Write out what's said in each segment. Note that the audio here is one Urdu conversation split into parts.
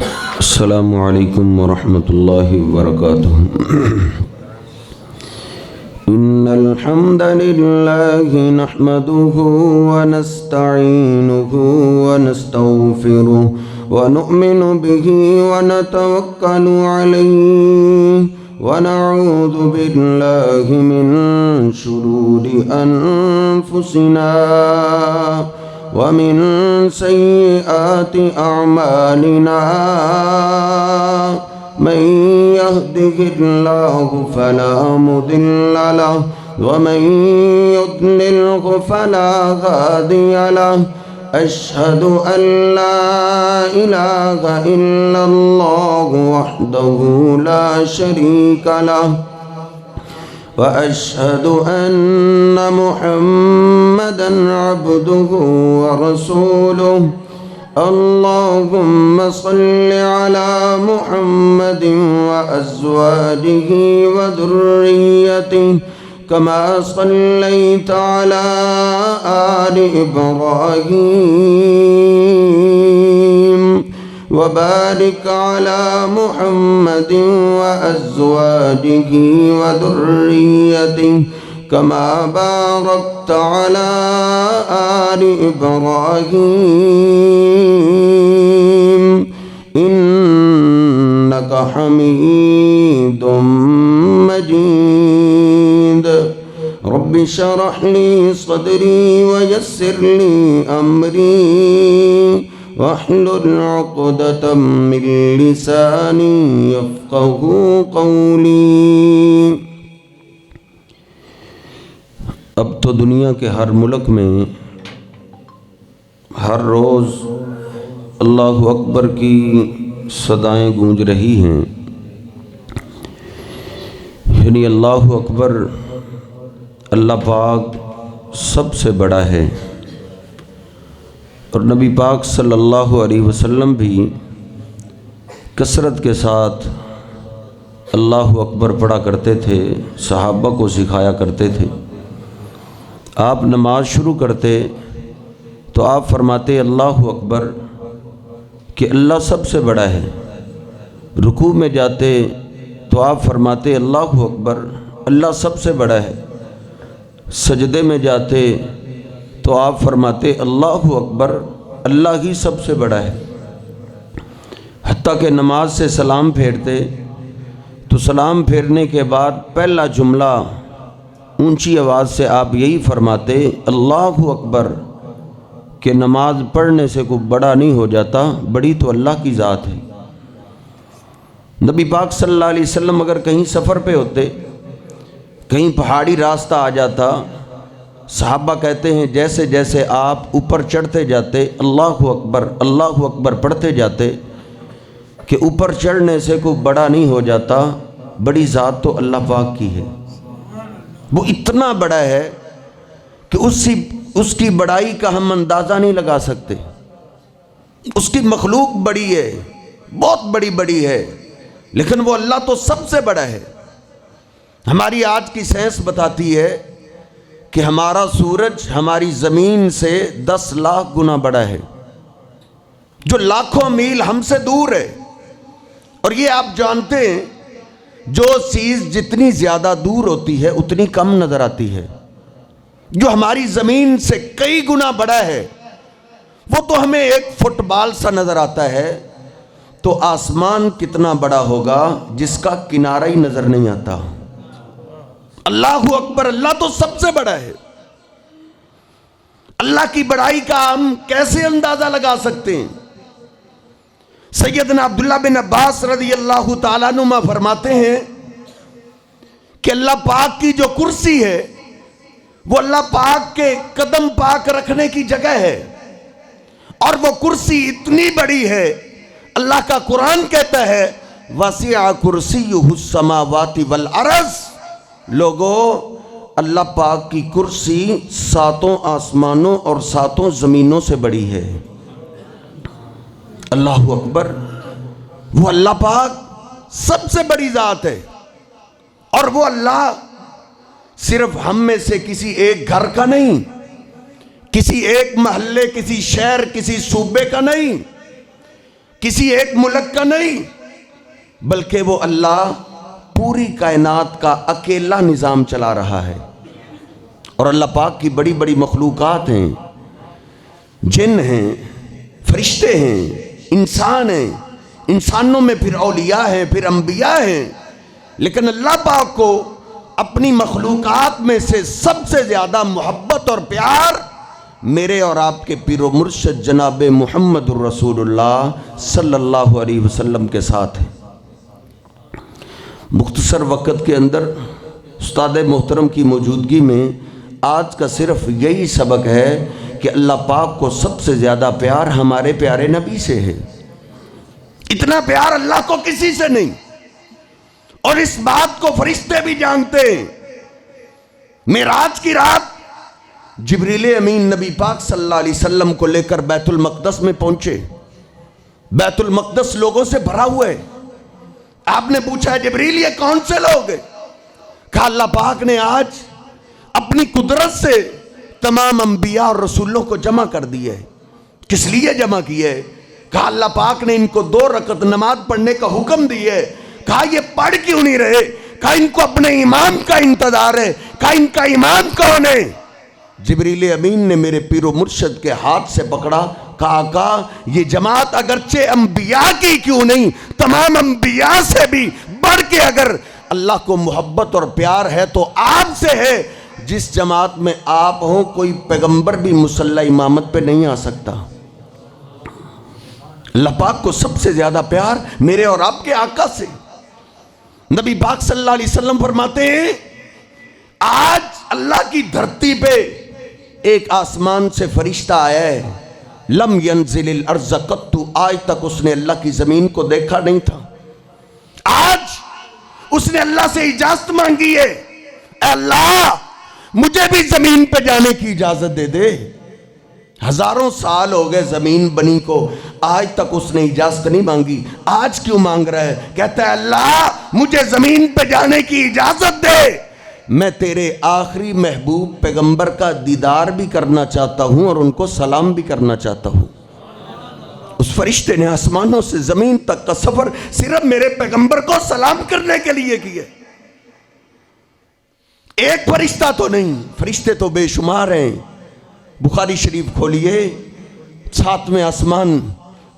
السلام علیکم ورحمۃ اللہ وبرکاتہ۔ ان الحمد للہ نحمده ونستعینه ونستغفره ونؤمن به ونتوکل علیہ ونعوذ باللہ من شرور انفسنا ومن سیئات اعمالنا من يهده الله فلا مضل له ومن يضلل فلا هادي له أشهد أن لا إله إلا الله وحده لا شريك له وأشهد أن محمدًا عبده ورسوله اللهم صل على محمد وأزواجه وذريته كما صليت على آل إبراهيم وبارك على محمد وأزواجه وذريته كما باركت على آل إبراهيم إنك حميد مجيد رب اشرح لي صدري ويسر لي أمري واحلل عقدة من لساني يفقهوا قولي۔ اب تو دنیا کے ہر ملک میں ہر روز اللہ اکبر کی صدائیں گونج رہی ہیں، یعنی اللہ اکبر اللہ پاک سب سے بڑا ہے، اور نبی پاک صلی اللہ علیہ وسلم بھی کثرت کے ساتھ اللہ اکبر پڑھا کرتے تھے، صحابہ کو سکھایا کرتے تھے۔ آپ نماز شروع کرتے تو آپ فرماتے اللہ اکبر کہ اللہ سب سے بڑا ہے، رکوع میں جاتے تو آپ فرماتے اللہ اکبر اللہ سب سے بڑا ہے، سجدے میں جاتے تو آپ فرماتے اللہ اکبر اللہ ہی سب سے بڑا ہے، حتیٰ کہ نماز سے سلام پھیرتے تو سلام پھیرنے کے بعد پہلا جملہ اونچی آواز سے آپ یہی فرماتے اللہ اکبر کہ نماز پڑھنے سے کوئی بڑا نہیں ہو جاتا، بڑی تو اللہ کی ذات ہے۔ نبی پاک صلی اللہ علیہ وسلم اگر کہیں سفر پہ ہوتے، کہیں پہاڑی راستہ آ جاتا، صحابہ کہتے ہیں جیسے جیسے آپ اوپر چڑھتے جاتے اللہ اکبر پڑھتے جاتے کہ اوپر چڑھنے سے کوئی بڑا نہیں ہو جاتا، بڑی ذات تو اللہ پاک کی ہے، وہ اتنا بڑا ہے کہ اس کی بڑائی کا ہم اندازہ نہیں لگا سکتے، اس کی مخلوق بڑی ہے، بہت بڑی ہے، لیکن وہ اللہ تو سب سے بڑا ہے۔ ہماری آج کی سائنس بتاتی ہے کہ ہمارا سورج ہماری زمین سے 10 لاکھ گنا بڑا ہے، جو لاکھوں میل ہم سے دور ہے، اور یہ آپ جانتے ہیں جو چیز جتنی زیادہ دور ہوتی ہے اتنی کم نظر آتی ہے، جو ہماری زمین سے کئی گنا بڑا ہے وہ تو ہمیں ایک فٹ بال سا نظر آتا ہے، تو آسمان کتنا بڑا ہوگا جس کا کنارہ ہی نظر نہیں آتا۔ اللہ اکبر اللہ تو سب سے بڑا ہے۔ اللہ کی بڑائی کا ہم کیسے اندازہ لگا سکتے ہیں؟ سیدنا عبداللہ بن عباس رضی اللہ تعالیٰ عنہما فرماتے ہیں کہ اللہ پاک کی جو کرسی ہے وہ اللہ پاک کے قدم پاک رکھنے کی جگہ ہے، اور وہ کرسی اتنی بڑی ہے، اللہ کا قرآن کہتا ہے وَسِعَ كُرْسِيُّهُ السَّمَاوَاتِ وَالْأَرْضِ، لوگو اللہ پاک کی کرسی 7 آسمانوں اور 7 زمینوں سے بڑی ہے۔ اللہ اکبر، وہ اللہ پاک سب سے بڑی ذات ہے، اور وہ اللہ صرف ہم میں سے کسی ایک گھر کا نہیں، کسی ایک محلے، کسی شہر، کسی صوبے کا نہیں، کسی ایک ملک کا نہیں، بلکہ وہ اللہ پوری کائنات کا اکیلا نظام چلا رہا ہے۔ اور اللہ پاک کی بڑی بڑی مخلوقات ہیں، جن ہیں، فرشتے ہیں، انسان ہیں، انسانوں میں پھر اولیاء ہیں، پھر انبیاء ہیں، لیکن اللہ پاک کو اپنی مخلوقات میں سے سب سے زیادہ محبت اور پیار میرے اور آپ کے پیر و مرشد جناب محمد الرسول اللہ صلی اللہ علیہ وسلم کے ساتھ ہے۔ مختصر وقت کے اندر استاد محترم کی موجودگی میں آج کا صرف یہی سبق ہے کہ اللہ پاک کو سب سے زیادہ پیار ہمارے پیارے نبی سے ہے۔ اتنا پیار اللہ کو کسی سے نہیں، اور اس بات کو فرشتے بھی جانتے ہیں۔ معراج کی رات جبریل امین نبی پاک صلی اللہ علیہ وسلم کو لے کر بیت المقدس میں پہنچے۔ بیت المقدس لوگوں سے بھرا ہوا ہے۔ آپ نے پوچھا ہے جبریل یہ کون سے لوگ ہیں؟ کہا اللہ پاک نے آج اپنی قدرت سے تمام انبیاء اور رسولوں کو جمع کر دیا ہے۔ کس لیے جمع کیا ہے؟ کہا اللہ پاک نے ان کو 2 رکعت نماز پڑھنے کا حکم دیا ہے۔ کہا یہ پڑھ کیوں نہیں رہے؟ کہا ان کو اپنے امام کا انتظار ہے۔ کہا ان کا امام کون ہے؟ جبریل امین نے میرے پیر و مرشد کے ہاتھ سے پکڑا، کہا آقا یہ جماعت اگرچہ انبیاء کی کیوں نہیں، تمام انبیاء سے بھی بڑھ کے اگر اللہ کو محبت اور پیار ہے تو آپ سے ہے۔ جس جماعت میں آپ ہوں کوئی پیغمبر بھی مصلی امامت پہ نہیں آ سکتا۔ اللہ پاک کو سب سے زیادہ پیار میرے اور آپ کے آقا سے۔ نبی پاک صلی اللہ علیہ وسلم فرماتے ہیں آج اللہ کی دھرتی پہ ایک آسمان سے فرشتہ آیا ہے، لم ینزل الارض قط، آج تک اس نے اللہ کی زمین کو دیکھا نہیں تھا۔ آج اس نے اللہ سے اجازت مانگی ہے، اے اللہ مجھے بھی زمین پہ جانے کی اجازت دے دے۔ ہزاروں سال ہو گئے زمین بنی کو، آج تک اس نے اجازت نہیں مانگی، آج کیوں مانگ رہا ہے؟ کہتا ہے اللہ مجھے زمین پہ جانے کی اجازت دے، میں تیرے آخری محبوب پیغمبر کا دیدار بھی کرنا چاہتا ہوں اور ان کو سلام بھی کرنا چاہتا ہوں۔ اس فرشتے نے آسمانوں سے زمین تک کا سفر صرف میرے پیغمبر کو سلام کرنے کے لیے کیا۔ ایک فرشتہ تو نہیں، فرشتے تو بے شمار ہیں۔ بخاری شریف کھولیے، 7ویں آسمان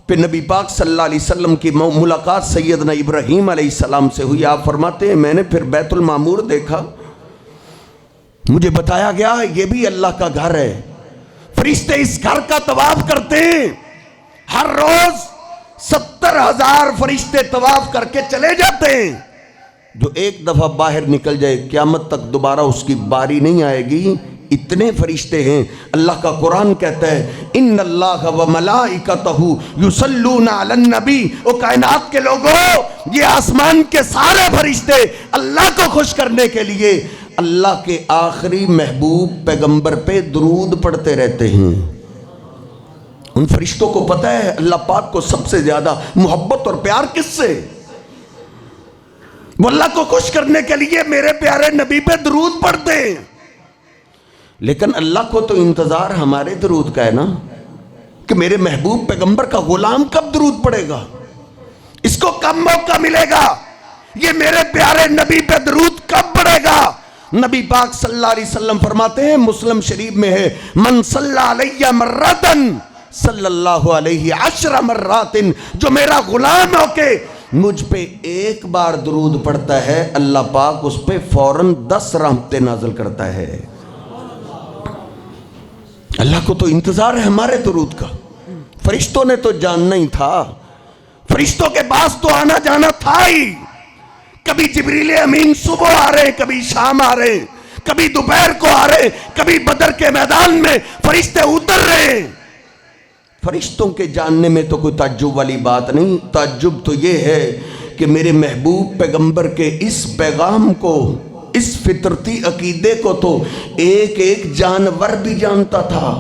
پہ نبی پاک صلی اللہ علیہ وسلم کی ملاقات سیدنا ابراہیم علیہ السلام سے ہوئی۔ آپ فرماتے ہیں میں نے پھر بیت المعمور دیکھا، مجھے بتایا گیا یہ بھی اللہ کا گھر ہے۔ فرشتے اس گھر کا طواف کرتے ہیں، ہر روز 70,000 فرشتے طواف کر کے چلے جاتے ہیں۔ جو ایک دفعہ باہر نکل جائے قیامت تک دوبارہ اس کی باری نہیں آئے گی، اتنے فرشتے ہیں۔ اللہ کا قرآن کہتا ہے ان اللہ و ملائکتہ یصلون علی النبی، او کائنات کے لوگوں یہ آسمان کے سارے فرشتے اللہ کو خوش کرنے کے لیے اللہ کے آخری محبوب پیغمبر پہ درود پڑھتے رہتے ہیں۔ ان فرشتوں کو پتہ ہے اللہ پاک کو سب سے زیادہ محبت اور پیار کس سے؟ وہ اللہ کو خوش کرنے کے لیے میرے پیارے نبی پہ درود پڑھتے ہیں۔ لیکن اللہ کو تو انتظار ہمارے درود کا ہے نا، کہ میرے محبوب پیغمبر کا غلام کب درود پڑھے گا، اس کو کب موقع ملے گا، یہ میرے پیارے نبی پہ درود کب پڑھے گا۔ نبی پاک صلی اللہ علیہ وسلم فرماتے ہیں، مسلم شریف میں ہے، من صلی علیہ مرتن صلی اللہ علیہ 10 مرات، جو میرا غلام ہو کے مجھ پہ ایک بار درود پڑھتا ہے اللہ پاک اس پہ فوراً 10 رحمتیں نازل کرتا ہے۔ اللہ کو تو انتظار ہے ہمارے درود کا۔ فرشتوں نے تو جاننا ہی تھا، فرشتوں کے پاس تو آنا جانا تھا ہی۔ کبھی جبریل امین صبح آ رہے ہیں، کبھی شام آ رہے ہیں، کبھی دوپہر کو آ رہے ہیں، کبھی بدر کے میدان میں فرشتے اتر رہے ہیں۔ فرشتوں کے جاننے میں تو کوئی تعجب والی بات نہیں، تعجب تو یہ ہے کہ میرے محبوب پیغمبر کے اس پیغام کو، اس فطرتی عقیدے کو تو ایک ایک جانور بھی جانتا تھا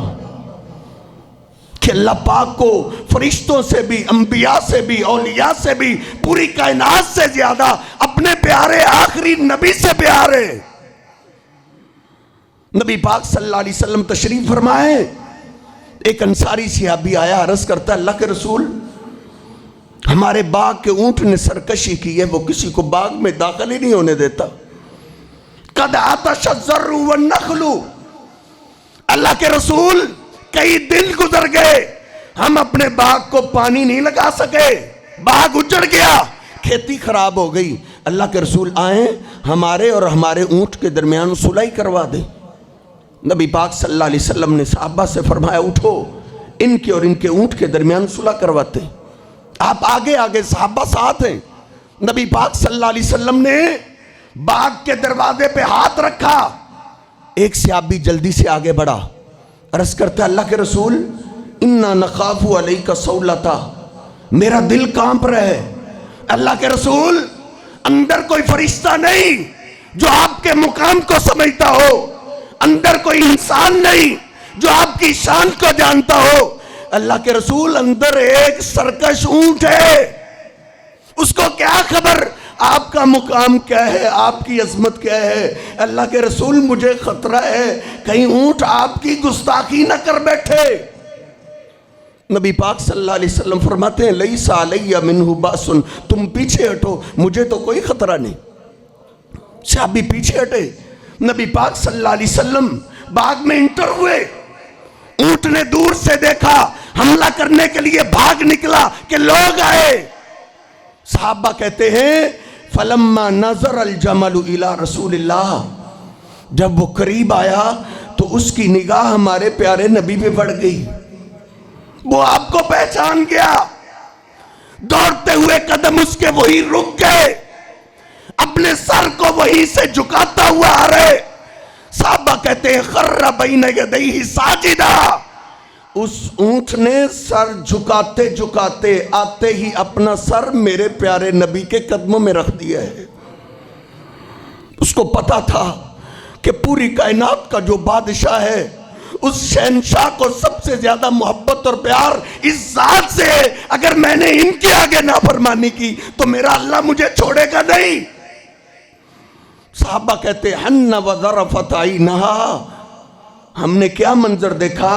کہ اللہ پاک کو فرشتوں سے بھی، انبیاء سے بھی، اولیاء سے بھی، پوری کائنات سے زیادہ اپنے پیارے آخری نبی سے پیار ہے۔ نبی پاک صلی اللہ علیہ وسلم تشریف فرمائے، ایک انصاری صحابی آیا، عرض کرتا اللہ کے رسول ہمارے باغ کے اونٹ نے سرکشی کی ہے، وہ کسی کو باغ میں داخل ہی نہیں ہونے دیتا۔ قد آتش الزر والنخل، اللہ کے رسول کئی دن گزر گئے، ہم اپنے باغ کو پانی نہیں لگا سکے، باغ اجڑ گیا، کھیتی خراب ہو گئی۔ اللہ کے رسول آئیں، ہمارے اور ہمارے اونٹ کے درمیان صلح کروا دیں۔ نبی پاک صلی اللہ علیہ وسلم نے صحابہ سے فرمایا اٹھو، ان کے اور ان کے اونٹ کے درمیان صلح کرواتے ہیں۔ آپ آگے آگے، صحابہ ساتھ ہیں۔ نبی پاک صلی اللہ علیہ وسلم نے باغ کے دروازے پہ ہاتھ رکھا، ایک صحابی جلدی سے آگے بڑھا، عرض کرتا ہے اللہ کے رسول انا نخاف علیک صولتا، میرا دل کانپ رہا ہے۔ اللہ کے رسول اندر کوئی فرشتہ نہیں جو آپ کے مقام کو سمجھتا ہو، اندر کوئی انسان نہیں جو آپ کی شان کو جانتا ہو۔ اللہ کے رسول اندر ایک سرکش اونٹ ہے، اس کو کیا خبر آپ کا مقام کیا ہے، آپ کی عظمت کیا ہے۔ اللہ کے رسول مجھے خطرہ ہے کہیں اونٹ آپ کی گستاخی نہ کر بیٹھے۔ نبی پاک صلی اللہ علیہ وسلم فرماتے ہیں لیس علی منہ باس، تم پیچھے ہٹو، مجھے تو کوئی خطرہ نہیں۔ صحابی پیچھے ہٹے، نبی پاک صلی اللہ علیہ وسلم باغ میں انٹر ہوئے، اونٹ نے دور سے دیکھا، حملہ کرنے کے لیے بھاگ نکلا کہ لوگ آئے۔ صحابہ کہتے ہیں فلما نظر الجمل الى رسول اللہ، جب وہ قریب آیا تو اس کی نگاہ ہمارے پیارے نبی پہ پڑ گئی، وہ آپ کو پہچان گیا، دوڑتے ہوئے قدم اس کے وہی رک گئے، اپنے سر کو وہی سے جھکاتا ہوا آ رہے۔ صحابہ کہتے ہیں خر بین یدیہ ساجدا، اس اونٹ نے سر جھکاتے جھکاتے آتے ہی اپنا سر میرے پیارے نبی کے قدموں میں رکھ دیا ہے۔ اس کو پتا تھا کہ پوری کائنات کا جو بادشاہ ہے، اس شہنشاہ کو سب سے زیادہ محبت اور پیار اس ذات سے ہے، اگر میں نے ان کے آگے نافرمانی کی تو میرا اللہ مجھے چھوڑے گا نہیں۔ صحابہ کہتے حن وذرفت عینہا، ہم نے کیا منظر دیکھا،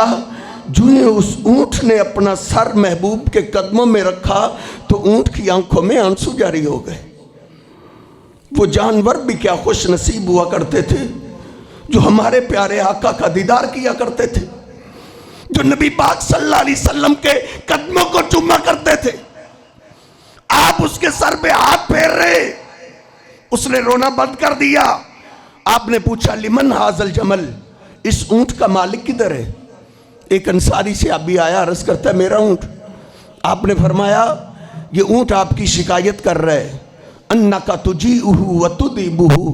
جو اس اونٹ نے اپنا سر محبوب کے قدموں میں رکھا تو اونٹ کی آنکھوں میں آنسو جاری ہو گئے۔ وہ جانور بھی کیا خوش نصیب ہوا کرتے تھے جو ہمارے پیارے آقا کا دیدار کیا کرتے تھے، جو نبی پاک صلی اللہ علیہ وسلم کے قدموں کو چوما کرتے تھے۔ آپ اس کے سر پہ ہاتھ پھیر رہے، اس نے رونا بند کر دیا۔ آپ نے پوچھا لمن ھذا الجمل، اس اونٹ کا مالک کدھر ہے؟ ایک انصاری سے ابھی آیا، عرض کرتا ہے میرا اونٹ۔ آپ نے فرمایا یہ اونٹ آپ کی شکایت کر رہا ہے، انک تجیئہ وتدیبہ،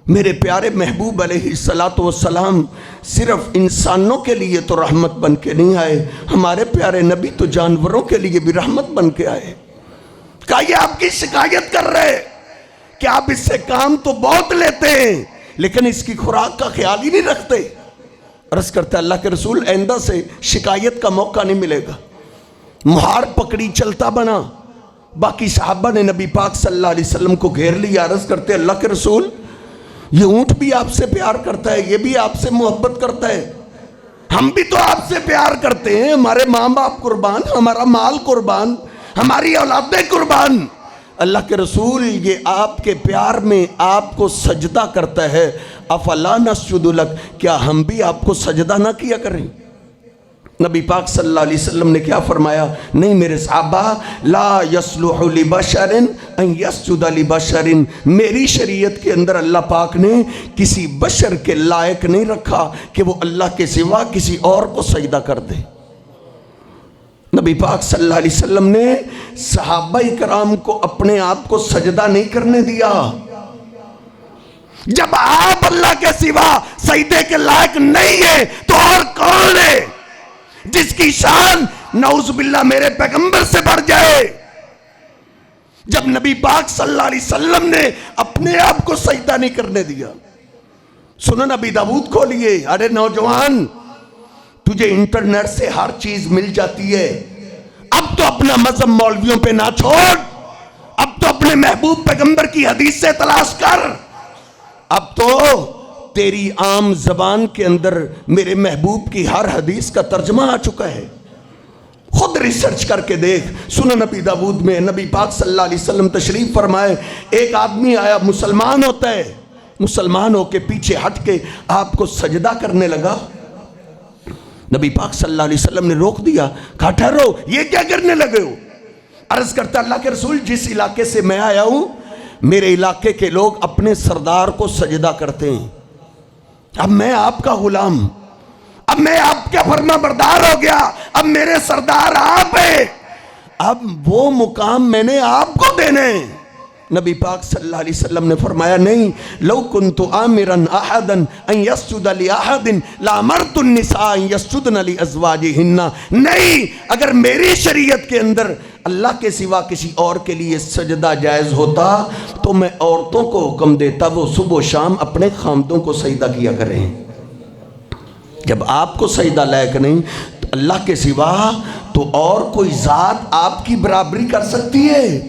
میرے پیارے محبوب علیہ السلام صرف انسانوں کے لیے تو رحمت بن کے نہیں آئے، ہمارے پیارے نبی تو جانوروں کے لیے بھی رحمت بن کے آئے۔ کہا یہ آپ کی شکایت کر رہے کہ آپ اس سے کام تو بہت لیتے ہیں لیکن اس کی خوراک کا خیال ہی نہیں رکھتے۔ عرض کرتا ہے اللہ کے رسول آئندہ سے شکایت کا موقع نہیں ملے گا۔ مہار پکڑی چلتا بنا، باقی صحابہ نے نبی پاک صلی اللہ علیہ وسلم کو گھیر لیا، عرض کرتے اللہ کے رسول یہ اونٹ بھی آپ سے پیار کرتا ہے، یہ بھی آپ سے محبت کرتا ہے، ہم بھی تو آپ سے پیار کرتے ہیں، ہمارے ماں باپ قربان، ہمارا مال قربان، ہماری اولادیں قربان۔ اللہ کے رسول یہ آپ کے پیار میں آپ کو سجدہ کرتا ہے، افلا نسجد لک، کیا ہم بھی آپ کو سجدہ نہ کیا کریں؟ نبی پاک صلی اللہ علیہ وسلم نے کیا فرمایا؟ نہیں میرے صحابہ، لا یصلح لبشر ان یسجد لبشر، میری شریعت کے اندر اللہ پاک نے کسی بشر کے لائق نہیں رکھا کہ وہ اللہ کے سوا کسی اور کو سجدہ کر دے۔ نبی پاک صلی اللہ علیہ وسلم نے صحابہ کرام کو اپنے آپ کو سجدہ نہیں کرنے دیا۔ جب آپ اللہ کے سوا سجدے کے لائق نہیں ہیں تو اور کون ہے جس کی شان نعوذ باللہ میرے پیغمبر سے بڑھ جائے؟ جب نبی پاک صلی اللہ علیہ وسلم نے اپنے آپ کو سجدہ نہیں کرنے دیا۔ سنن ابی داؤد کھولیے، ارے نوجوان تجھے انٹرنیٹ سے ہر چیز مل جاتی ہے، اب تو اپنا مذہب مولویوں پہ نہ چھوڑ، اب تو اپنے محبوب پیغمبر کی حدیث سے تلاش کر، اب تو تیری عام زبان کے اندر میرے محبوب کی ہر حدیث کا ترجمہ آ چکا ہے۔ خود ریسرچ کر کے دیکھ. سنن نبی داؤد میں نبی پاک صلی اللہ علیہ وسلم تشریف فرمائے, ایک آدمی آیا, مسلمان ہوتا ہے, مسلمان ہو کے پیچھے ہٹ کے آپ کو سجدہ کرنے لگا. نبی پاک صلی اللہ علیہ وسلم نے روک دیا, کہا ٹھہرو, یہ کیا کرنے لگے ہو؟ عرض کرتا اللہ کے رسول, جس علاقے سے میں آیا ہوں میرے علاقے کے لوگ اپنے سردار کو سجدہ کرتے ہیں. اب میں آپ کا غلام, اب میں آپ کا فرما بردار ہو گیا, اب میرے سردار آپ ہیں, اب وہ مقام میں نے آپ کو دینے. نبی پاک صلی اللہ علیہ وسلم نے فرمایا نہیں, لو کنت آمرا احدا ان یسجد لاحد لامرت النساء ان یسجدن لازواجہن. نہیں, اگر میری شریعت کے اندر اللہ کے سوا کسی اور کے لیے سجدہ جائز ہوتا تو میں عورتوں کو حکم دیتا وہ صبح و شام اپنے خامدوں کو سجدہ کیا کریں. جب آپ کو سجدہ لائق نہیں تو اللہ کے سوا تو اور کوئی ذات آپ کی برابری کر سکتی ہے؟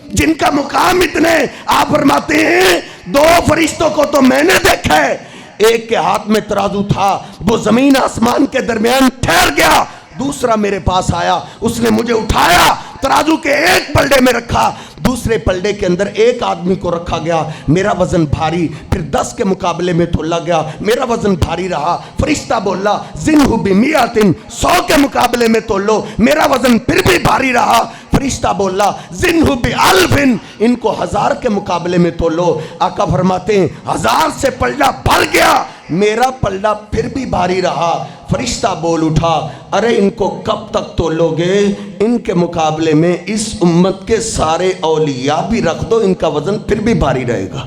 جن کا مقام اتنے, آپ فرماتے ہیں دو فرشتوں کو تو میں نے دیکھا ہے, ایک کے ہاتھ میں ترازو تھا, وہ زمین آسمان کے درمیان ٹھہر گیا, دوسرا میرے پاس آیا, اس نے مجھے اٹھایا, ترازو کے ایک پلڑے میں رکھا, دوسرے پلڑے کے اندر ایک آدمی کو رکھا گیا, میرا وزن بھاری, پھر 10 کے مقابلے میں تولا گیا, میرا وزن بھاری رہا. فرشتہ بولا زنہ بمیات, 100 کے مقابلے میں تولو, میرا وزن پھر بھی بھاری رہا. فرشتہ بولا زنہ بألف, ان کو 1000 کے مقابلے میں تولو. آقا فرماتے ہیں 1000 سے پلڑا بھر گیا, میرا پلڑا پھر بھی بھاری رہا. فرشتہ بول اٹھا, ارے ان کو کب تک تولو گے؟ ان کے مقابلے میں اس امت کے سارے اولیاء بھی رکھ دو, ان کا وزن پھر بھی بھاری رہے گا.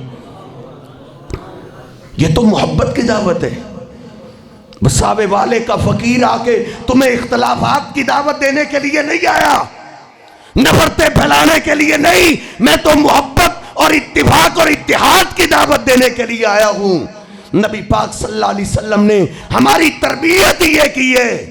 یہ تو محبت کی دعوت ہے. بساوے والے کا فقیر آ کے تمہیں اختلافات کی دعوت دینے کے لیے نہیں آیا, نفرتیں پھیلانے کے لیے نہیں, میں تو محبت اور اتفاق اور اتحاد کی دعوت دینے کے لیے آیا ہوں. نبی پاک صلی اللہ علیہ وسلم نے ہماری تربیت یہ کی ہے.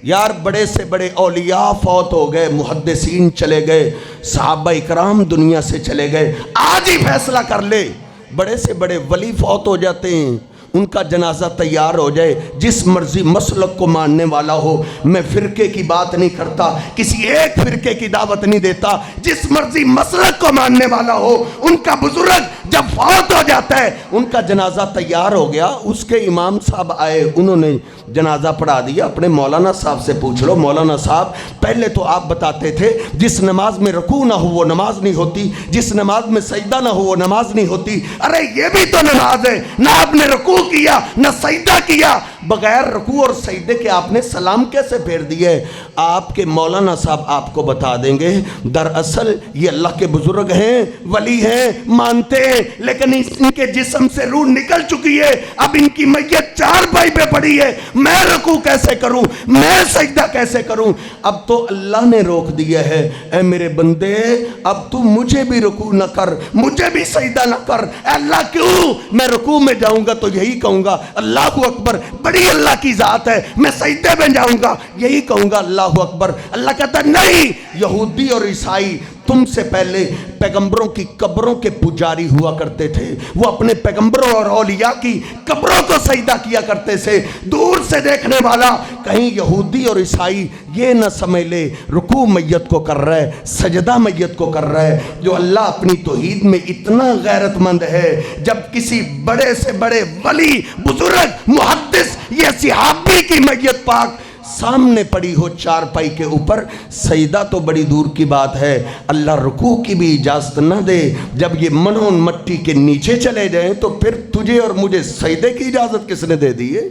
یار بڑے سے بڑے اولیاء فوت ہو گئے, محدثین چلے گئے, صحابہ اکرام دنیا سے چلے گئے, آج ہی فیصلہ کر لے. بڑے سے بڑے ولی فوت ہو جاتے ہیں, ان کا جنازہ تیار ہو جائے, جس مرضی مسلک کو ماننے والا ہو. میں فرقے کی بات نہیں کرتا, کسی ایک فرقے کی دعوت نہیں دیتا, جس مرضی مسلک کو ماننے والا ہو. ان کا بزرگ جب فوت ہو جاتا ہے, ان کا جنازہ تیار ہو گیا, اس کے امام صاحب آئے, انہوں نے جنازہ پڑھا دیا. اپنے مولانا صاحب سے پوچھ لو, مولانا صاحب پہلے تو آپ بتاتے تھے جس نماز میں رکوع نہ ہو وہ نماز نہیں ہوتی, جس نماز میں سجدہ نہ ہو وہ نماز نہیں ہوتی. ارے یہ بھی تو نماز ہے, نہ آپ نے رکوع کیا نہ سجدہ کیا, بغیر رکوع اور سجدے کے آپ نے سلام کیسے پھیر دیے؟ آپ کے مولانا صاحب آپ کو بتا دیں گے دراصل یہ اللہ کے بزرگ ہیں, ولی ہیں, مانتے ہیں, لیکن ان کے جسم سے روح نکل چکی ہے, اب ان کی میت چارپائی پہ پڑی ہے, میں رکوع کیسے کروں, میں سجدہ کیسے کروں؟ اب تو اللہ نے روک دیا ہے, اے میرے بندے اب تو مجھے بھی رکوع نہ کر, مجھے بھی سجدہ نہ کر. اے اللہ کیوں؟ میں رکوع میں جاؤں گا تو یہی کہوں گا اللہ اکبر, بڑی اللہ کی ذات ہے. میں سجدے میں جاؤں گا یہی کہوں گا اللہ اکبر. اللہ کہتا نہیں, یہودی اور عیسائی تم سے پہلے پیغمبروں کی قبروں کے پجاری ہوا کرتے تھے, وہ اپنے پیغمبروں اور اولیاء کی قبروں کو سجدہ کیا کرتے تھے. دور سے دیکھنے والا کہیں یہودی اور عیسائی یہ نہ سمجھ لے رکوع میت کو کر رہا ہے, سجدہ میت کو کر رہا ہے. جو اللہ اپنی توحید میں اتنا غیرت مند ہے, جب کسی بڑے سے بڑے ولی, بزرگ, محدث یا صحابی کی میت پاک سامنے پڑی ہو چارپائی کے اوپر, سجدہ تو بڑی دور کی بات ہے, اللہ رکوع کی بھی اجازت نہ دے. جب یہ منون مٹی کے نیچے چلے جائیں تو پھر تجھے اور مجھے سجدے کی اجازت کس نے دے دی ہے؟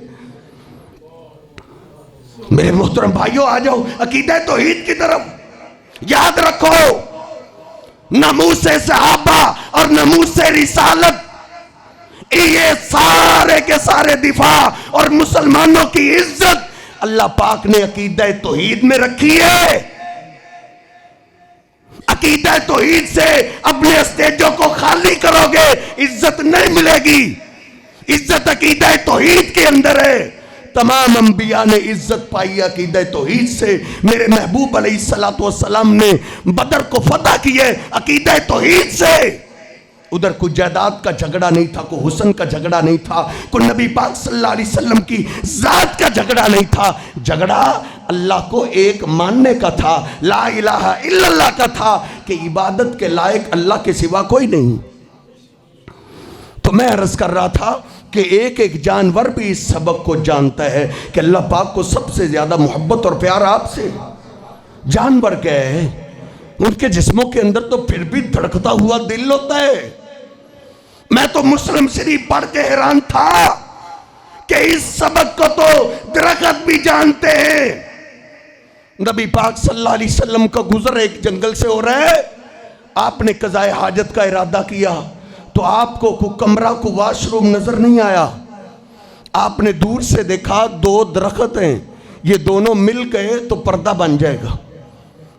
میرے محترم بھائیوں آ جاؤ عقیدہ توحید کی طرف. یاد رکھو ناموس صحابہ اور ناموس رسالت, یہ سارے کے سارے دفاع اور مسلمانوں کی عزت اللہ پاک نے عقیدہ توحید میں رکھی ہے. عقیدہ توحید سے اپنے اسٹیجوں کو خالی کرو گے عزت نہیں ملے گی. عزت عقیدہ توحید کے اندر ہے. تمام انبیاء نے عزت پائی عقیدہ توحید سے. میرے محبوب علیہ السلام نے بدر کو فتح کیے عقیدہ توحید سے. ادھر کوئی جائیداد کا جھگڑا نہیں تھا، کوئی حسن کا جھگڑا نہیں تھا، کوئی نبی پاک صلی اللہ علیہ وسلم کی ذات کا جھگڑا نہیں تھا، جھگڑا اللہ کو ایک ماننے کا تھا، لا الہ الا اللہ کا تھا کہ عبادت کے لائق اللہ کے سوا کوئی نہیں۔ تو میں عرض کر رہا تھا کہ ایک ایک جانور بھی اس سبق کو جانتا ہے کہ اللہ پاک کو سب سے زیادہ محبت اور پیار آپ سے۔ جانور کیا ہے؟ ان کے جسموں کے اندر تو پھر بھی دھڑکتا ہوا دل ہوتا ہے۔ میں تو مسلم شریف پڑھ کے حیران تھا کہ اس سبق کو تو درخت بھی جانتے ہیں۔ نبی پاک صلی اللہ علیہ وسلم کا گزر ایک جنگل سے ہو رہا ہے، آپ نے قضائے حاجت کا ارادہ کیا تو آپ کو کوئی کمرہ کو واش روم نظر نہیں آیا۔ آپ نے دور سے دیکھا دو درخت ہیں، یہ دونوں مل گئے تو پردہ بن جائے گا۔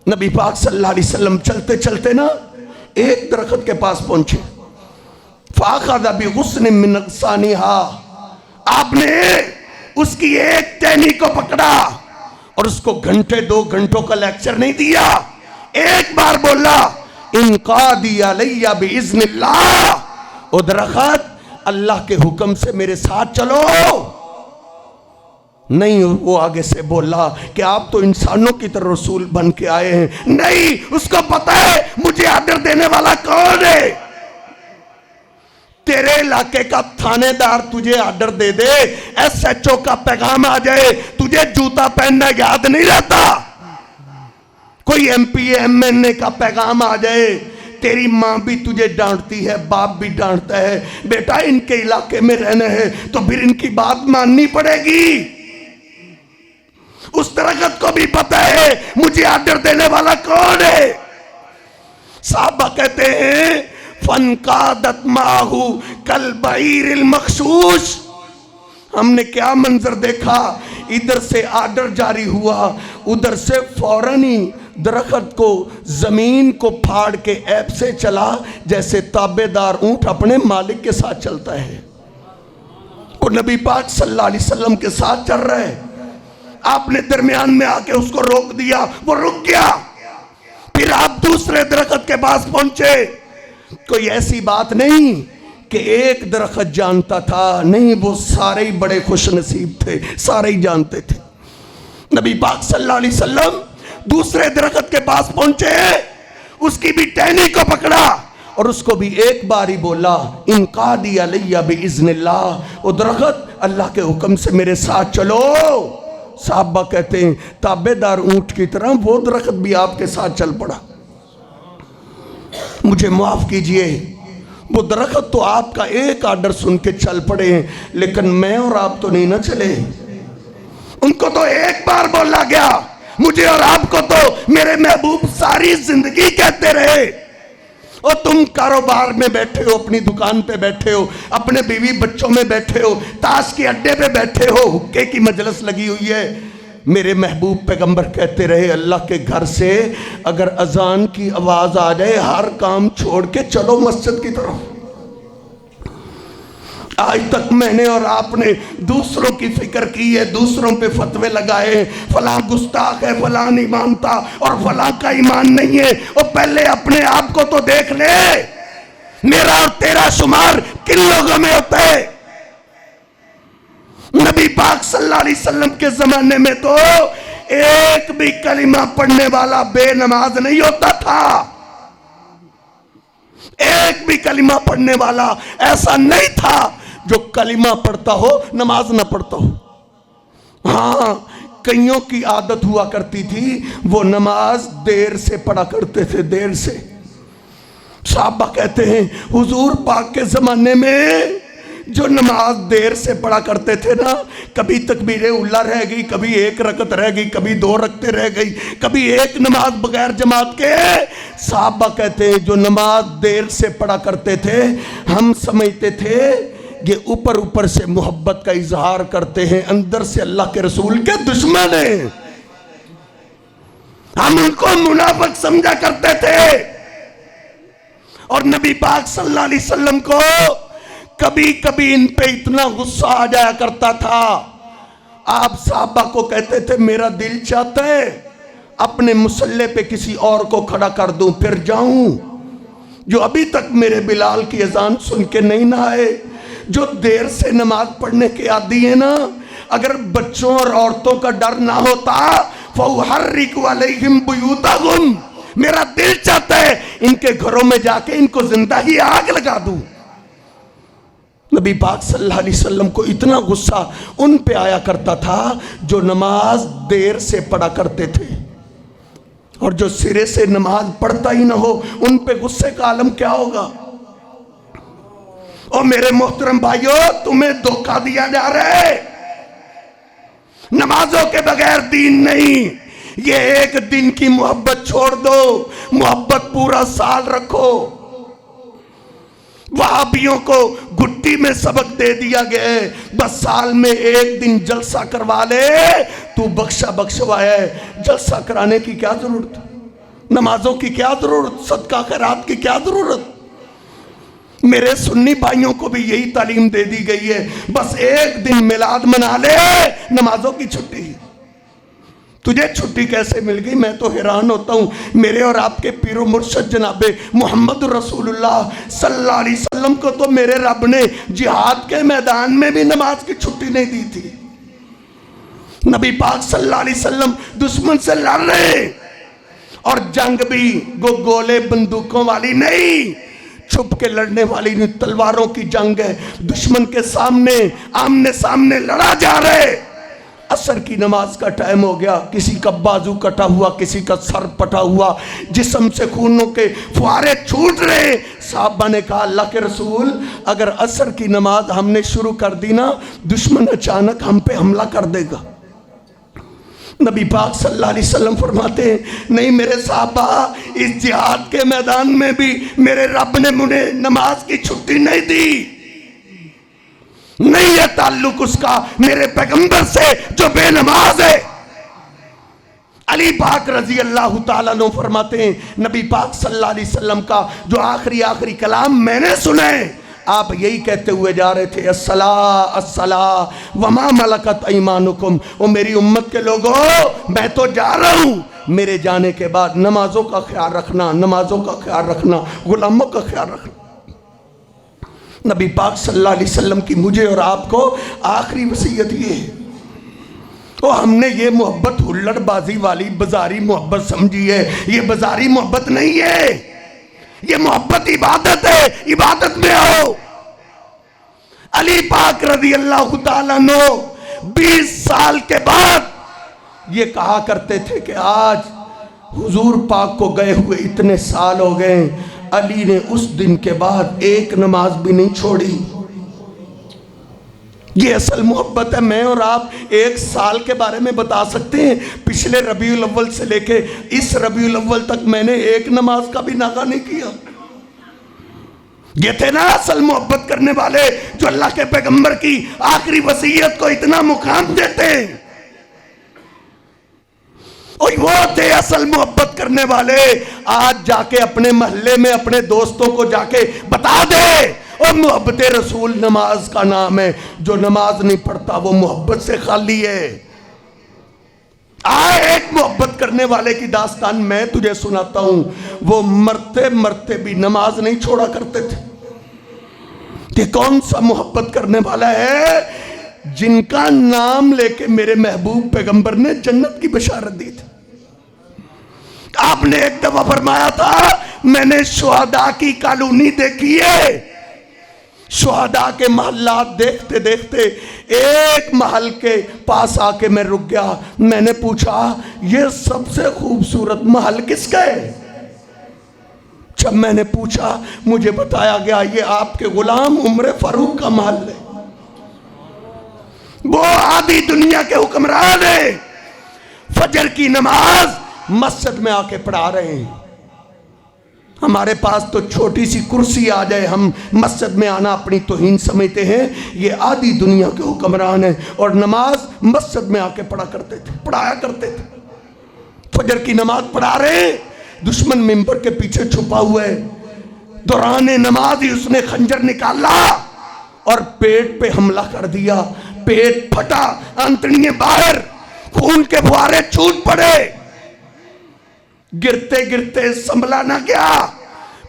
نبی پاک صلی اللہ علیہ وسلم چلتے چلتے نا ایک درخت کے پاس پہنچے، فَأَخَذَ بِغُصْنٍ مِّنْ أَغْصَانِهَا، آپ نے اس کی ایک ٹہنی کو پکڑا اور اس کو گھنٹے 2 گھنٹوں کا لیکچر نہیں دیا، ایک بار بولا انقادی علی بِإِذْنِ اللَّهِ، او درخت اللہ کے حکم سے میرے ساتھ چلو۔ نہیں، وہ آگے سے بولا کہ آپ تو انسانوں کی طرح رسول بن کے آئے ہیں۔ نہیں، اس کو پتا ہے مجھے آرڈر دینے والا کون ہے۔ تیرے علاقے کا تھانے دار تجھے آرڈر دے دے، ایس ایچ او کا پیغام آ جائے، تجھے جوتا پہننا یاد نہیں رہتا۔ کوئی ایم پی ایم این اے کا پیغام آ جائے، تیری ماں بھی تجھے ڈانٹتی ہے، باپ بھی ڈانٹتا ہے، بیٹا ان کے علاقے میں رہنا ہے تو پھر ان کی بات ماننی پڑے گی۔ اس درخت کو بھی پتا ہے مجھے آرڈر دینے والا کون ہے۔ صحابہ کہتے ہیں فَانْقَادَتْ مَعَهُ كَالْبَعِيرِ الْمَخْشُوشِ، ہم نے کیا منظر دیکھا، ادھر سے آرڈر جاری ہوا، ادھر سے فوراً ہی درخت کو زمین کو پھاڑ کے ایپ سے چلا جیسے تابع دار اونٹ اپنے مالک کے ساتھ چلتا ہے۔ وہ نبی پاک صلی اللہ علیہ وسلم کے ساتھ چل رہا ہے، آپ نے درمیان میں آ کے اس کو روک دیا، وہ رک گیا۔ پھر آپ دوسرے درخت کے پاس پہنچے، کوئی ایسی بات نہیں کہ ایک درخت جانتا تھا، نہیں، وہ سارے ہی بڑے خوش نصیب تھے، سارے ہی جانتے تھے۔ نبی پاک صلی اللہ علیہ وسلم دوسرے درخت کے پاس پہنچے، اس کی بھی ٹہنی کو پکڑا اور اس کو بھی ایک بار ہی بولا انقادی علی بِإِذْنِ اللَّهِ، وہ درخت اللہ کے حکم سے میرے ساتھ چلو۔ صحابہ کہتے ہیں تابع دار اونٹ کی طرح وہ درخت بھی آپ کے ساتھ چل پڑا۔ مجھے معاف کیجئے، وہ درخت تو آپ کا ایک آرڈر سن کے چل پڑے ہیں، لیکن میں اور آپ تو نہیں نہ چلے۔ ان کو تو ایک بار بولا گیا، مجھے اور آپ کو تو میرے محبوب ساری زندگی کہتے رہے۔ اور تم کاروبار میں بیٹھے ہو، اپنی دکان پہ بیٹھے ہو، اپنے بیوی بچوں میں بیٹھے ہو، تاش کے اڈے پہ بیٹھے ہو، حکے کی مجلس لگی ہوئی ہے۔ میرے محبوب پیغمبر کہتے رہے اللہ کے گھر سے اگر اذان کی آواز آ جائے ہر کام چھوڑ کے چلو مسجد کی طرف۔ آج تک میں نے اور آپ نے دوسروں کی فکر کی ہے، دوسروں پہ فتوے لگائے ہیں، فلاں گستاخ ہے، فلاں نہیں مانتا اور فلاں کا ایمان نہیں ہے۔ اور پہلے اپنے آپ کو تو دیکھ لے، میرا اور تیرا شمار کن لوگوں میں ہوتا ہے؟ نبی پاک صلی اللہ علیہ وسلم کے زمانے میں تو ایک بھی کلمہ پڑھنے والا بے نماز نہیں ہوتا تھا، ایک بھی کلمہ پڑھنے والا ایسا نہیں تھا جو کلمہ پڑھتا ہو نماز نہ پڑھتا ہو۔ ہاں، کئیوں کی عادت ہوا کرتی تھی، وہ نماز دیر سے پڑھا کرتے تھے، دیر سے۔ صحابہ کہتے ہیں حضور پاک کے زمانے میں جو نماز دیر سے پڑھا کرتے تھے نا، کبھی تکبیر اولیٰ رہ گئی، کبھی ایک رکعت رہ گئی، کبھی 2 رکعتیں رہ گئی، کبھی ایک نماز بغیر جماعت کے۔ صحابہ کہتے ہیں جو نماز دیر سے پڑھا کرتے تھے ہم سمجھتے تھے یہ اوپر سے محبت کا اظہار کرتے ہیں، اندر سے اللہ کے رسول کے دشمن ہیں۔ ہم ان کو منافق سمجھا کرتے تھے۔ اور نبی پاک صلی اللہ علیہ وسلم کو کبھی کبھی ان پہ اتنا غصہ آ جایا کرتا تھا، آپ صحابہ کو کہتے تھے میرا دل چاہتا ہے اپنے مصلے پہ کسی اور کو کھڑا کر دوں پھر جاؤں، جو ابھی تک میرے بلال کی اذان سن کے نہیں نہائے، جو دیر سے نماز پڑھنے کے عادی ہیں نا، اگر بچوں اور عورتوں کا ڈر نہ ہوتا فَأُحَرِّقُ عَلَيْهِمْ بُيُوتَهُمْ، میرا دل چاہتا ہے ان کے گھروں میں جا کے ان کو زندہ ہی آگ لگا دوں۔ نبی پاک صلی اللہ علیہ وسلم کو اتنا غصہ ان پہ آیا کرتا تھا جو نماز دیر سے پڑھا کرتے تھے، اور جو سرے سے نماز پڑھتا ہی نہ ہو ان پہ غصے کا عالم کیا ہوگا۔ اور میرے محترم بھائیوں، تمہیں دھوکہ دیا جا رہا ہے، نمازوں کے بغیر دین نہیں۔ یہ ایک دن کی محبت چھوڑ دو، محبت پورا سال رکھو۔ وہابیوں کو گھٹی میں سبق دے دیا گیا ہے، بس سال میں ایک دن جلسہ کروا لے تو بخشا بخشوایا ہے۔ جلسہ کرانے کی کیا ضرورت، نمازوں کی کیا ضرورت، صدقہ خیرات کی کیا ضرورت۔ میرے سنی بھائیوں کو بھی یہی تعلیم دے دی گئی ہے، بس ایک دن میلاد منا لے، نمازوں کی چھٹی۔ تجھے چھٹی کیسے مل گئی؟ میں تو حیران ہوتا ہوں۔ میرے اور آپ کے پیر و مرشد جناب محمد رسول اللہ صلی اللہ علیہ وسلم کو تو میرے رب نے جہاد کے میدان میں بھی نماز کی چھٹی نہیں دی تھی۔ نبی پاک صلی اللہ علیہ وسلم دشمن سے لڑ رہے، اور جنگ بھی گولے بندوقوں والی نہیں، چھپ کے لڑنے والی نہیں، تلواروں کی جنگ ہے۔ دشمن کے سامنے آمنے سامنے لڑا جا رہے۔ عصر کی نماز کا ٹائم ہو گیا، کسی کا بازو کٹا ہوا، کسی کا سر پٹا ہوا، جسم سے خونوں کے فوارے چھوٹ رہے۔ صحابہ نے کہا اللہ کے رسول، اگر عصر کی نماز ہم نے شروع کر دی نا، دشمن اچانک ہم پہ حملہ کر دے گا۔ نبی پاک صلی اللہ علیہ وسلم فرماتے ہیں نہیں میرے صحابہ، اس جہاد کے میدان میں بھی میرے رب نے مجھے نماز کی چھٹی نہیں دی۔ نہیں ہے تعلق اس کا میرے پیغمبر سے جو بے نماز ہے۔ علی پاک رضی اللہ تعالیٰ عنہ فرماتے ہیں نبی پاک صلی اللہ علیہ وسلم کا جو آخری کلام میں نے سنا ہے، آپ یہی کہتے ہوئے جا رہے تھے الصلاۃ الصلاۃ وما ملکت ایمانکم۔ او میری امت کے لوگوں، میں تو جا رہا ہوں، میرے جانے کے بعد نمازوں کا خیال رکھنا، نمازوں کا خیال رکھنا، غلاموں کا خیال رکھنا۔ نبی پاک صلی اللہ علیہ وسلم کی مجھے اور آپ کو آخری وصیت یہ ہے۔ تو ہم نے یہ محبت ہلڑ بازی والی بازاری محبت سمجھی ہے، یہ بازاری محبت نہیں ہے، یہ محبت عبادت ہے، عبادت میں آؤ۔ علی پاک رضی اللہ تعالیٰ عنہ 20 سال کے بعد یہ کہا کرتے تھے کہ آج حضور پاک کو گئے ہوئے اتنے سال ہو گئے، علی نے اس دن کے بعد ایک نماز بھی نہیں چھوڑی۔ یہ اصل محبت ہے۔ میں اور آپ ایک سال کے بارے میں بتا سکتے ہیں، پچھلے ربیع الاول سے لے کے اس ربیع الاول تک میں نے ایک نماز کا بھی ناغہ نہیں کیا۔ یہ تھے نا اصل محبت کرنے والے جو اللہ کے پیغمبر کی آخری وصیت کو اتنا مقام دیتے ہیں، اور وہ تھے اصل محبت کرنے والے۔ آج جا کے اپنے محلے میں اپنے دوستوں کو جا کے بتا دے، اور محبت رسول نماز کا نام ہے، جو نماز نہیں پڑھتا وہ محبت سے خالی ہے۔ آئے ایک محبت کرنے والے کی داستان میں تجھے سناتا ہوں۔ وہ مرتے مرتے بھی نماز نہیں چھوڑا کرتے تھے۔ کہ کون سا محبت کرنے والا ہے جن کا نام لے کے میرے محبوب پیغمبر نے جنت کی بشارت دی تھی۔ آپ نے ایک دفعہ فرمایا تھا میں نے شہداء کی کالونی دیکھی ہے۔ شہداء کے محلات دیکھتے دیکھتے ایک محل کے پاس آ کے میں رک گیا۔ میں نے پوچھا یہ سب سے خوبصورت محل کس کا ہے؟ جب میں نے پوچھا مجھے بتایا گیا یہ آپ کے غلام عمر فاروق کا محل ہے۔ وہ آدھی دنیا کے حکمران ہیں، فجر کی نماز مسجد میں آ کے پڑھا رہے ہیں۔ ہمارے پاس تو چھوٹی سی کرسی آ جائے ہم مسجد میں آنا اپنی توہین سمجھتے ہیں۔ یہ آدھی دنیا کے حکمران ہیں اور نماز مسجد میں آ کے پڑھا کرتے تھے، پڑھایا کرتے تھے۔ فجر کی نماز پڑھا رہے ہیں، دشمن منبر کے پیچھے چھپا ہوا ہے۔ دوران نماز ہی اس نے خنجر نکالا اور پیٹ پہ حملہ کر دیا۔ پیٹ پھٹا، آنتڑیاں باہر، خون کے فوارے چھوٹ پڑے۔ گرتے گرتے سنبھلا نہ گیا،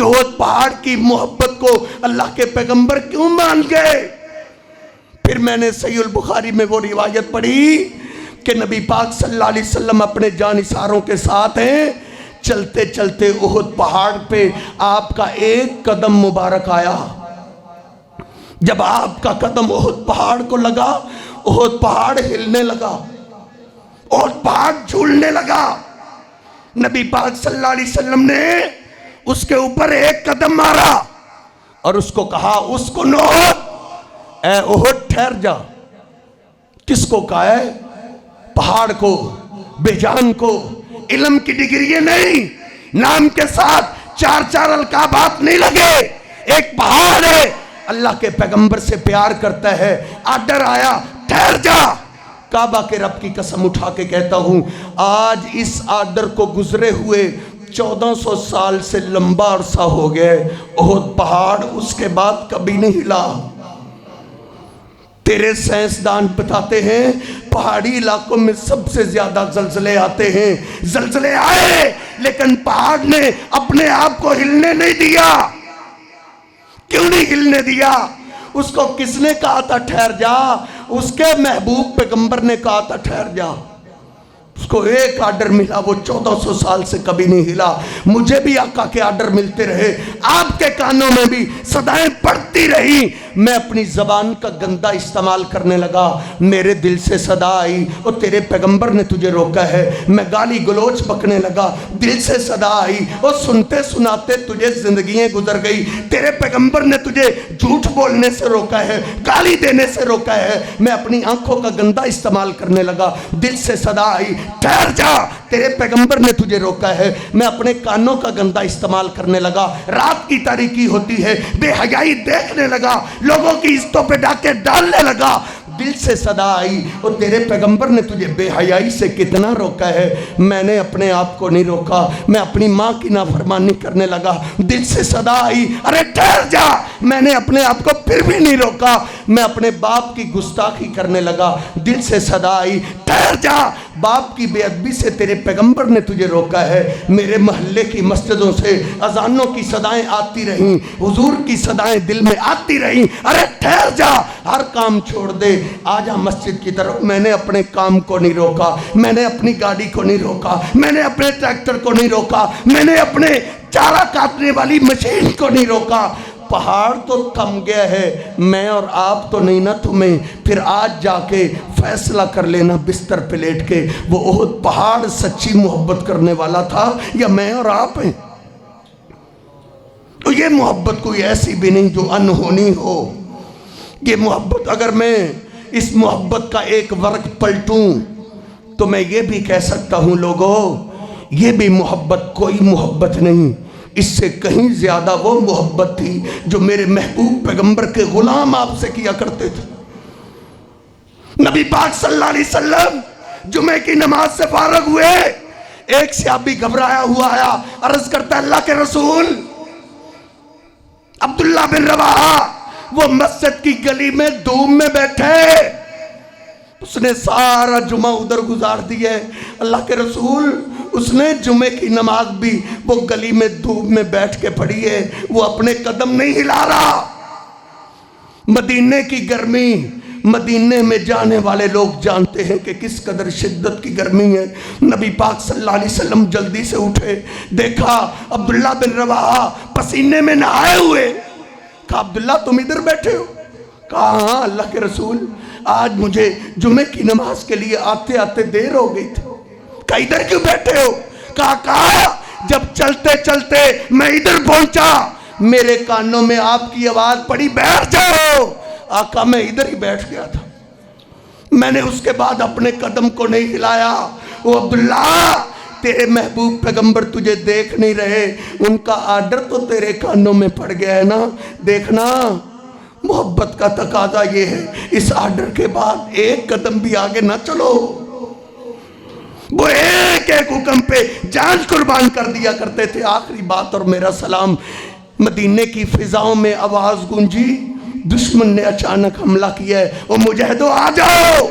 کہ احد پہاڑ کی محبت کو اللہ کے پیغمبر کیوں مان گئے؟ پھر میں نے صحیح البخاری میں وہ روایت پڑھی کہ نبی پاک صلی اللہ علیہ وسلم اپنے جانثاروں کے ساتھ ہیں، چلتے چلتے احد پہاڑ پہ آپ کا ایک قدم مبارک آیا۔ جب آپ کا قدم احد پہاڑ کو لگا، احد پہاڑ ہلنے لگا، احد پہاڑ جھولنے لگا۔ نبی پاک صلی اللہ علیہ وسلم نے اس کے اوپر ایک قدم مارا اور اس کو کہا، اس کو نو اے احد ٹھہر جا۔ کس کو کہا ہے؟ پہاڑ کو، بے جان کو۔ علم کی ڈگریاں نہیں، نام کے ساتھ چار چار القابات نہیں لگے، ایک پہاڑ ہے، اللہ کے پیغمبر سے پیار کرتا ہے، آرڈر آیا ٹھہر جا۔ کعبہ کے رب کی قسم اٹھا کے کہتا ہوں، آج اس آرڈر کو گزرے ہوئے 1400 سال سے لمبا عرصہ ہو گئے، احد پہاڑ اس کے بعد کبھی نہیں ہلا۔ تیرے سائنسدان بتاتے ہیں پہاڑی علاقوں میں سب سے زیادہ زلزلے آتے ہیں، زلزلے آئے لیکن پہاڑ نے اپنے آپ کو ہلنے نہیں دیا۔ کیوں نہیں ہلنے دیا؟ اس کو کس نے کہا تھا ٹھہر جا؟ اس کے محبوب پیغمبر نے کہا تھا ٹھہر جا۔ اس کو ایک آرڈر ملا، وہ 1400 سال سے کبھی نہیں ہلا۔ مجھے بھی آقا کے آرڈر ملتے رہے، آپ کے کانوں میں بھی صدائیں پڑتی رہی، میں اپنی زبان کا گندہ استعمال کرنے لگا، میرے دل سے صدا آئی، اور تیرے پیغمبر نے تجھے روکا ہے۔ میں گالی گلوچ بکنے لگا، دل سے صدا آئی، اور سنتے سناتے تجھے زندگیاں گزر گئی، تیرے پیغمبر نے تجھے جھوٹ بولنے سے روکا ہے، گالی دینے سے روکا ہے۔ میں اپنی آنکھوں کا گندہ استعمال کرنے لگا، دل سے صدا آئی ٹھہر جا، تیرے پیغمبر نے تجھے روکا ہے۔ میں اپنے کانوں کا گندہ استعمال کرنے لگا، رات کی تاریکی ہوتی ہے، بے حیائی دیکھنے لگا، لوگوں کی عزتوں پہ ڈاکے ڈالنے لگا، دل سے صدا آئی، اور تیرے پیغمبر نے تجھے بے حیائی سے کتنا روکا ہے۔ میں نے اپنے آپ کو نہیں روکا، میں اپنی ماں کی نافرمانی کرنے لگا، دل سے صدا آئی، ارے ٹھہر جا، میں نے اپنے آپ کو پھر بھی نہیں روکا، میں اپنے باپ کی گستاخی کرنے لگا، دل سے صدا آئی، ٹھہر جا، باپ کی بے ادبی سے تیرے پیغمبر نے تجھے روکا ہے۔ میرے محلے کی مسجدوں سے اذانوں کی صدائیں آتی رہیں، حضور کی صدائیں دل میں آتی رہیں، ارے ٹھہر جا، ہر کام چھوڑ دے، آجا مسجد کی طرف۔ میں نے اپنے کام کو نہیں روکا، میں نے اپنی گاڑی کو نہیں روکا، میں نے اپنے ٹریکٹر کو نہیں روکا، میں نے اپنے چارہ کاٹنے والی مشین کو نہیں روکا۔ پہاڑ تو تھم گیا ہے، میں اور آپ تو نہیں نا تمہیں، پھر آج جا کے فیصلہ کر لینا بستر پہ لیٹ کے، وہ احد پہاڑ سچی محبت کرنے والا تھا یا میں اور آپ ہیں؟ تو یہ محبت کوئی ایسی بھی نہیں جو انہونی ہو۔ یہ محبت، اگر میں اس محبت کا ایک ورق پلٹوں تو میں یہ بھی کہہ سکتا ہوں لوگوں، یہ بھی محبت کوئی محبت نہیں، اس سے کہیں زیادہ وہ محبت تھی جو میرے محبوب پیغمبر کے غلام آپ سے کیا کرتے تھے۔ نبی پاک صلی اللہ علیہ وسلم جمعے کی نماز سے فارغ ہوئے، ایک صحابی گھبرایا ہوا آیا، عرض کرتا ہے اللہ کے رسول، عبداللہ بن رواحہ وہ مسجد کی گلی میں دھوپ میں بیٹھے، اس نے سارا جمعہ ادھر گزار دیا ہے، اللہ کے رسول اس نے جمعے کی نماز بھی وہ گلی میں دھوپ میں بیٹھ کے پڑھی ہے، وہ اپنے قدم نہیں ہلا رہا۔ مدینے کی گرمی، مدینے میں جانے والے لوگ جانتے ہیں کہ کس قدر شدت کی گرمی ہے۔ نبی پاک صلی اللہ علیہ وسلم جلدی سے اٹھے، دیکھا عبداللہ بن رواحہ پسینے میں نہائے ہوئے، کہا عبداللہ تم ادھر بیٹھے ہو؟ کہا ہاں اللہ کے رسول، آج مجھے جمعے کی نماز کے لیے آتے آتے دیر ہو گئی تھی۔ کہا ادھر کیوں بیٹھے ہو؟ کہا جب چلتے چلتے میں ادھر پہنچا، میرے کانوں میں آپ کی آواز پڑی بیٹھ جاؤ۔ آقا میں ادھر ہی بیٹھ گیا تھا، میں نے اس کے بعد اپنے قدم کو نہیں ہلایا۔ وہ عبداللہ تیرے محبوب پیغمبر تجھے دیکھ نہیں رہے، ان کا آرڈر تو تیرے کانوں میں پڑ گیا ہے نا، دیکھنا۔ محبت کا تقاضا یہ ہے اس آرڈر کے بعد ایک قدم بھی آگے نہ چلو۔ وہ ایک ایک حکم پہ جان قربان کر دیا کرتے تھے۔ آخری بات اور میرا سلام، مدینے کی فضاؤں میں آواز گونجی، دشمن نے اچانک حملہ کیا ہے، او مجاہدو آ جاؤ،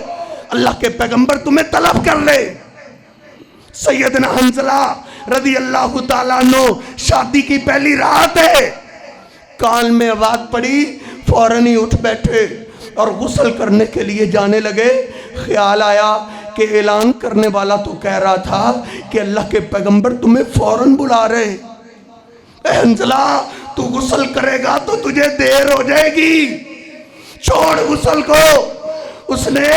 اللہ کے پیغمبر تمہیں طلب کر لے۔ سیدنا حنظلہ رضی اللہ تعالیٰ عنہ شادی کی پہلی رات ہے، کان میں آواز پڑی، فوراً ہی اٹھ بیٹھے اور غسل کرنے کے لیے جانے لگے۔ خیال آیا کہ اعلان کرنے والا تو کہہ رہا تھا کہ اللہ کے پیغمبر تمہیں فوراً بلا رہے، اے حنظلہ تو غسل کرے گا تو تجھے دیر ہو جائے گی، چھوڑ غسل کو۔ اس نے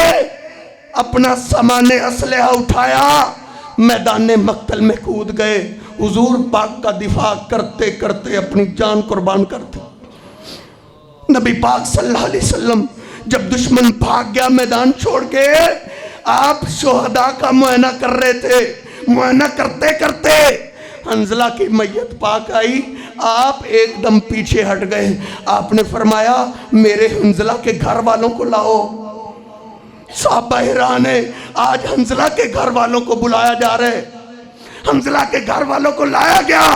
اپنا سامان اسلحہ اٹھایا، میدان مقتل میں کود گئے، حضور پاک کا دفاع کرتے کرتے اپنی جان قربان کرتے۔ نبی پاک صلی اللہ علیہ وسلم جب دشمن بھاگ گیا میدان چھوڑ کے، آپ شہداء کا معائنہ کر رہے تھے، معائنہ کرتے کرتے حنظلہ کی میت پاک آئی، آپ ایک دم پیچھے ہٹ گئے۔ آپ نے فرمایا میرے حنظلہ کے گھر والوں کو لاؤ۔ صحابہ حیران ہیں، آج حنظلہ کے گھر والوں کو بلایا جا رہا ہے۔ حنظلہ کے گھر والوں کو لایا گیا،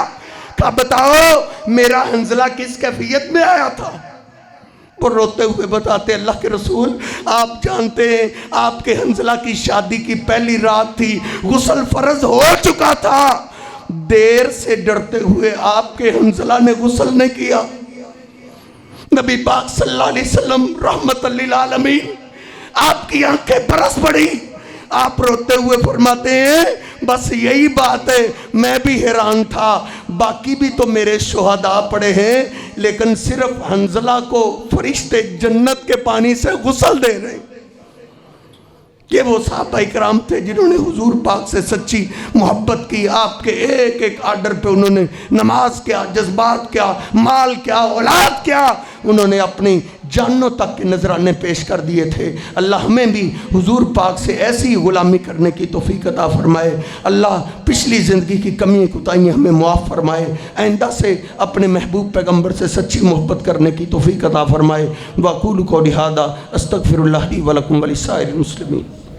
کہا بتاؤ میرا حنظلہ کس کیفیت میں آیا تھا؟ وہ روتے ہوئے بتاتے اللہ کے رسول آپ جانتے ہیں آپ کے حنظلہ کی شادی کی پہلی رات تھی، غسل فرض ہو چکا تھا، دیر سے ڈرتے ہوئے آپ کے حنظلہ نے غسل نہیں کیا۔ نبی پاک صلی اللہ علیہ وسلم رحمت للعالمین، آپ کی آنکھیں برس پڑی، آپ روتے ہوئے فرماتے ہیں بس یہی بات ہے، میں بھی حیران تھا، باقی بھی تو میرے شہداء پڑے ہیں لیکن صرف حنظلہ کو فرشتے جنت کے پانی سے غسل دے رہے ہیں۔ یہ وہ صحابہ اکرام تھے جنہوں نے حضور پاک سے سچی محبت کی، آپ کے ایک ایک آرڈر پہ انہوں نے نماز کیا، جذبات کیا، مال کیا، اولاد کیا، انہوں نے اپنی جانوں تک کے نذرانے پیش کر دیے تھے۔ اللہ ہمیں بھی حضور پاک سے ایسی غلامی کرنے کی توفیق عطا فرمائے۔ اللہ پچھلی زندگی کی کمی کوتاہیاں ہمیں معاف فرمائے، آئندہ سے اپنے محبوب پیغمبر سے سچی محبت کرنے کی توفیق عطا فرمائے۔ وَأَقُولُ قَوْلِي هَٰذَا أَسْتَغْفِرُ اللَّهَ لِي وَلَكُمْ وَلِسَائِرِ الْمُسْلِمِينَ۔